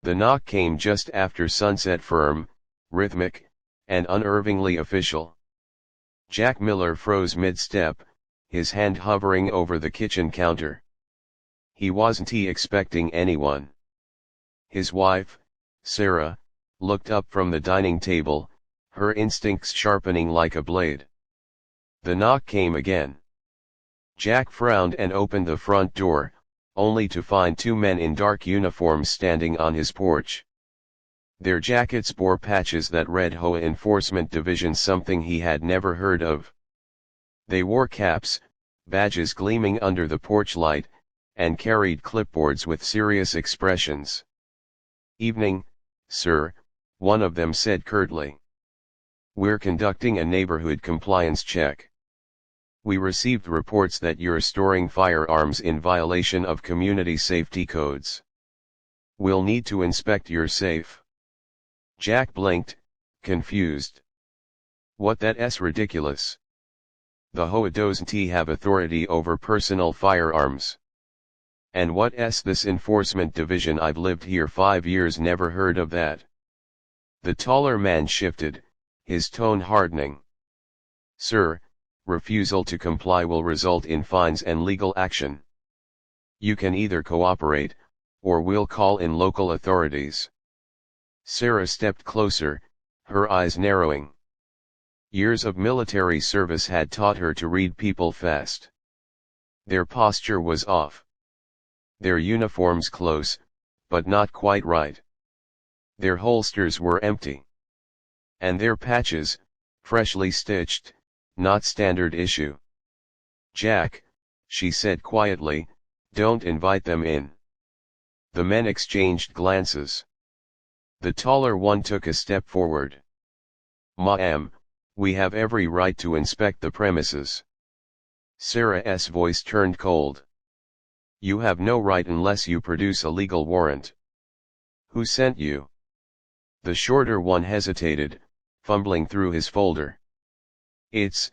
The knock came just after sunset, firm, rhythmic, and unnervingly official. Jack Miller froze mid-step, his hand hovering over the kitchen counter. He wasn't expecting anyone. His wife, Sarah, looked up from the dining table, her instincts sharpening like a blade. The knock came again. Jack frowned and opened the front door, only to find two men in dark uniforms standing on his porch. Their jackets bore patches that read HOA Enforcement Division, something he had never heard of. They wore caps, badges gleaming under the porch light, and carried clipboards with serious expressions. "Evening, sir," one of them said curtly. "We're conducting a neighborhood compliance check. We received reports that you're storing firearms in violation of community safety codes. We'll need to inspect your safe." Jack blinked, confused. That's ridiculous. The HOA doesn't have authority over personal firearms. And what's this enforcement division? I've lived here 5 years, never heard of that. The taller man shifted, his tone hardening. "Sir, refusal to comply will result in fines and legal action. You can either cooperate, or we'll call in local authorities." Sarah stepped closer, her eyes narrowing. Years of military service had taught her to read people fast. Their posture was off. Their uniforms close, but not quite right. Their holsters were empty. And their patches, freshly stitched, not standard issue. "Jack," she said quietly, "don't invite them in." The men exchanged glances. The taller one took a step forward. "Ma'am, we have every right to inspect the premises." Sarah's voice turned cold. "You have no right unless you produce a legal warrant." "Who sent you?" The shorter one hesitated, fumbling through his folder. It's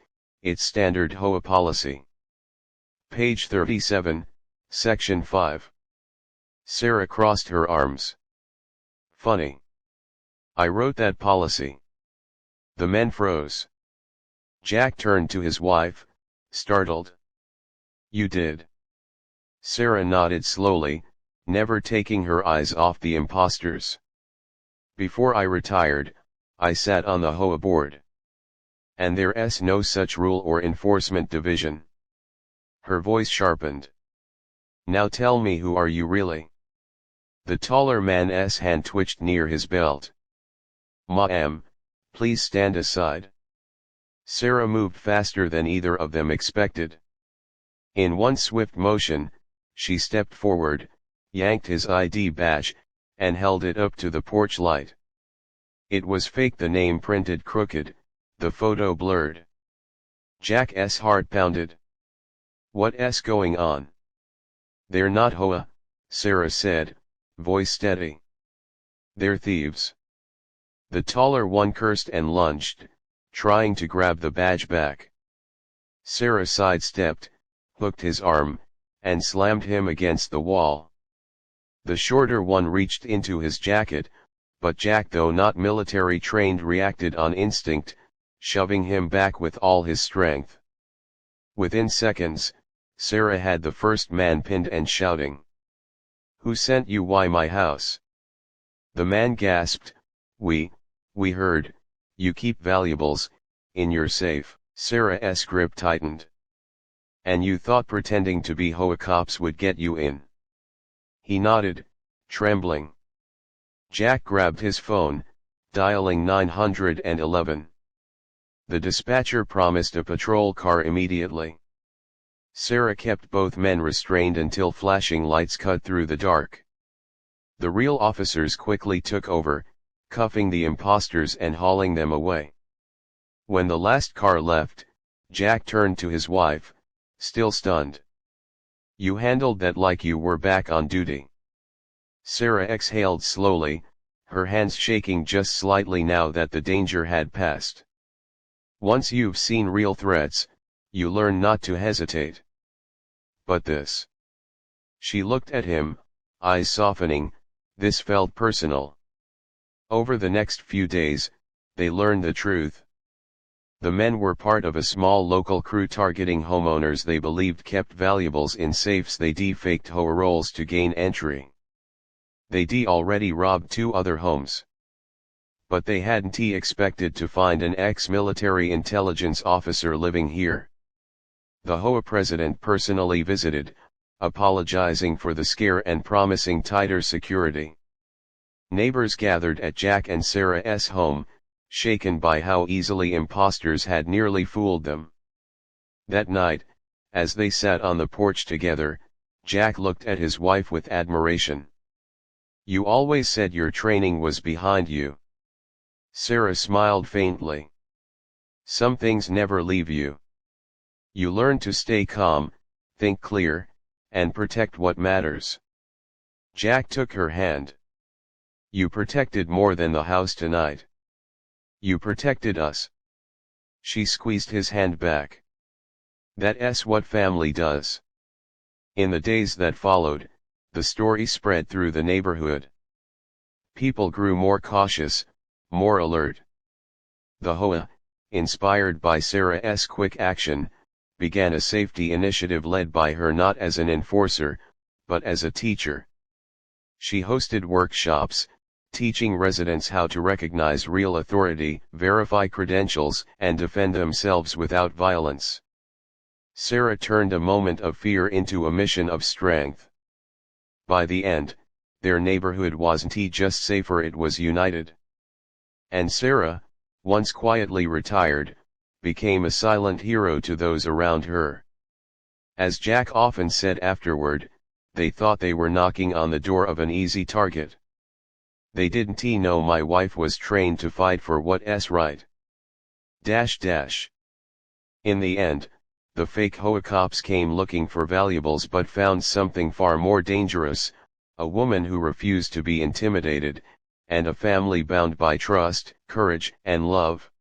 standard HOA policy. Page 37, Section 5. Sarah crossed her arms. "Funny. I wrote that policy." The men froze. Jack turned to his wife, startled. "You did?" Sarah nodded slowly, never taking her eyes off the imposters. "Before I retired, I sat on the HOA board. And there's no such rule or enforcement division." Her voice sharpened. "Now tell me, who are you really?" The taller man's hand twitched near his belt. "Ma'am, please stand aside." Sarah moved faster than either of them expected. In one swift motion, she stepped forward, yanked his ID badge, and held it up to the porch light. It was fake, the name printed crooked, the photo blurred. Jack's heart pounded. "What's going on?" "They're not HOA," Sarah said, voice steady. "They're thieves." The taller one cursed and lunged, trying to grab the badge back. Sarah sidestepped, hooked his arm, and slammed him against the wall. The shorter one reached into his jacket, but Jack, though not military trained, reacted on instinct, shoving him back with all his strength. Within seconds, Sarah had the first man pinned and shouting. "Who sent you? Why my house?" The man gasped, We heard, you keep valuables in your safe." Sarah's grip tightened. "And you thought pretending to be HOA cops would get you in?" He nodded, trembling. Jack grabbed his phone, dialing 911. The dispatcher promised a patrol car immediately. Sarah kept both men restrained until flashing lights cut through the dark. The real officers quickly took over, cuffing the imposters and hauling them away. When the last car left, Jack turned to his wife, still stunned. "You handled that like you were back on duty." Sarah exhaled slowly, her hands shaking just slightly now that the danger had passed. "Once you've seen real threats, you learn not to hesitate. But this..." She looked at him, eyes softening, This felt personal. Over the next few days, they learned the truth. The men were part of a small local crew targeting homeowners they believed kept valuables in safes. They faked HOA rolls to gain entry. They already robbed 2 other homes. But they hadn't expected to find an ex-military intelligence officer living here. The HOA president personally visited, apologizing for the scare and promising tighter security. Neighbors gathered at Jack and Sarah's home, shaken by how easily imposters had nearly fooled them. That night, as they sat on the porch together, Jack looked at his wife with admiration. "You always said your training was behind you." Sarah smiled faintly. "Some things never leave you. You learn to stay calm, think clear, and protect what matters." Jack took her hand. "You protected more than the house tonight. You protected us." She squeezed his hand back. "That's what family does." In the days that followed, the story spread through the neighborhood. People grew more cautious, more alert. The HOA, inspired by Sarah's quick action, began a safety initiative led by her not as an enforcer, but as a teacher. She hosted workshops, teaching residents how to recognize real authority, verify credentials, and defend themselves without violence. Sarah turned a moment of fear into a mission of strength. By the end, their neighborhood wasn't just safer, it was united. And Sarah, once quietly retired, became a silent hero to those around her. As Jack often said afterward, they thought they were knocking on the door of an easy target. "They didn't know my wife was trained to fight for what's right." In the end, the fake HOA cops came looking for valuables but found something far more dangerous, a woman who refused to be intimidated, and a family bound by trust, courage, and love.